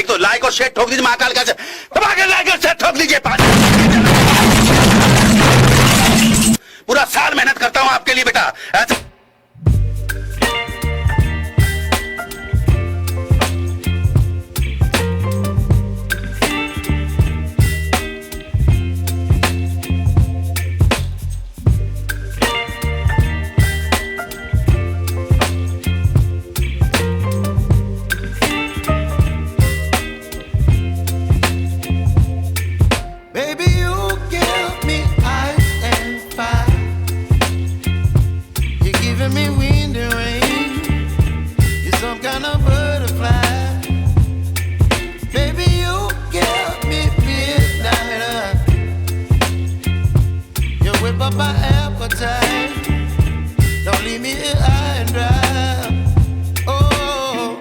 एक तो लाइक और शेयर ठोक दीजिए महाकाल का, दबा के लाइक और शेयर ठोक दीजिए। पूरा साल मेहनत करता हूं आपके लिए बेटा, ऐसा my appetite. Don't leave me here high and dry. Oh,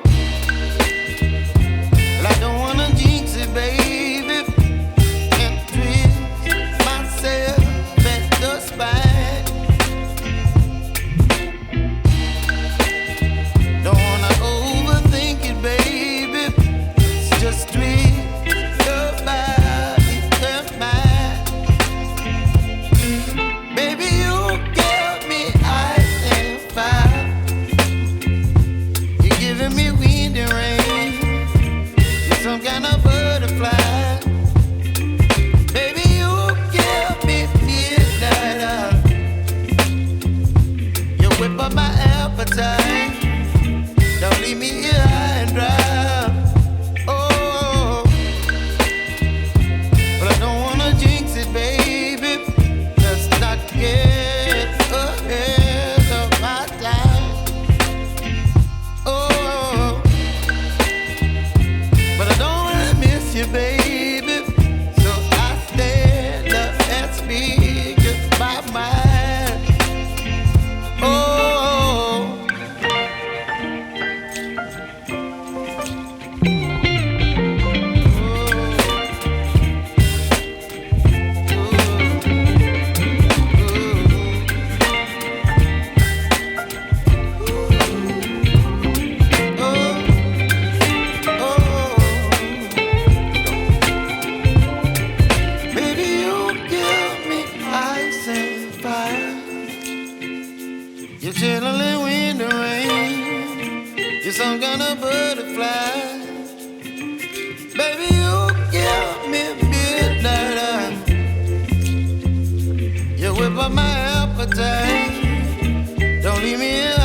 well, I don't wanna jinx it, baby, and twist myself at the spine. Don't wanna overthink it, baby. It's just twist your body and mine. Baby, you give me ice and fire. You're giving me wind and rain. You're some kind of butterfly. Baby, you give me midnight. You whip up my appetite. Don't leave me here high and dry. Oh, but I don't wanna jinx it, baby. Let's not get ahead of my time. Oh, but I don't wanna miss you, baby. So I stand up and speak just my mind. Oh. Baby, you give me ice and fire. You're chilling wind and rain. You're some kind of butterfly. Baby, you give me midnight. You whip up my appetite. Don't leave me here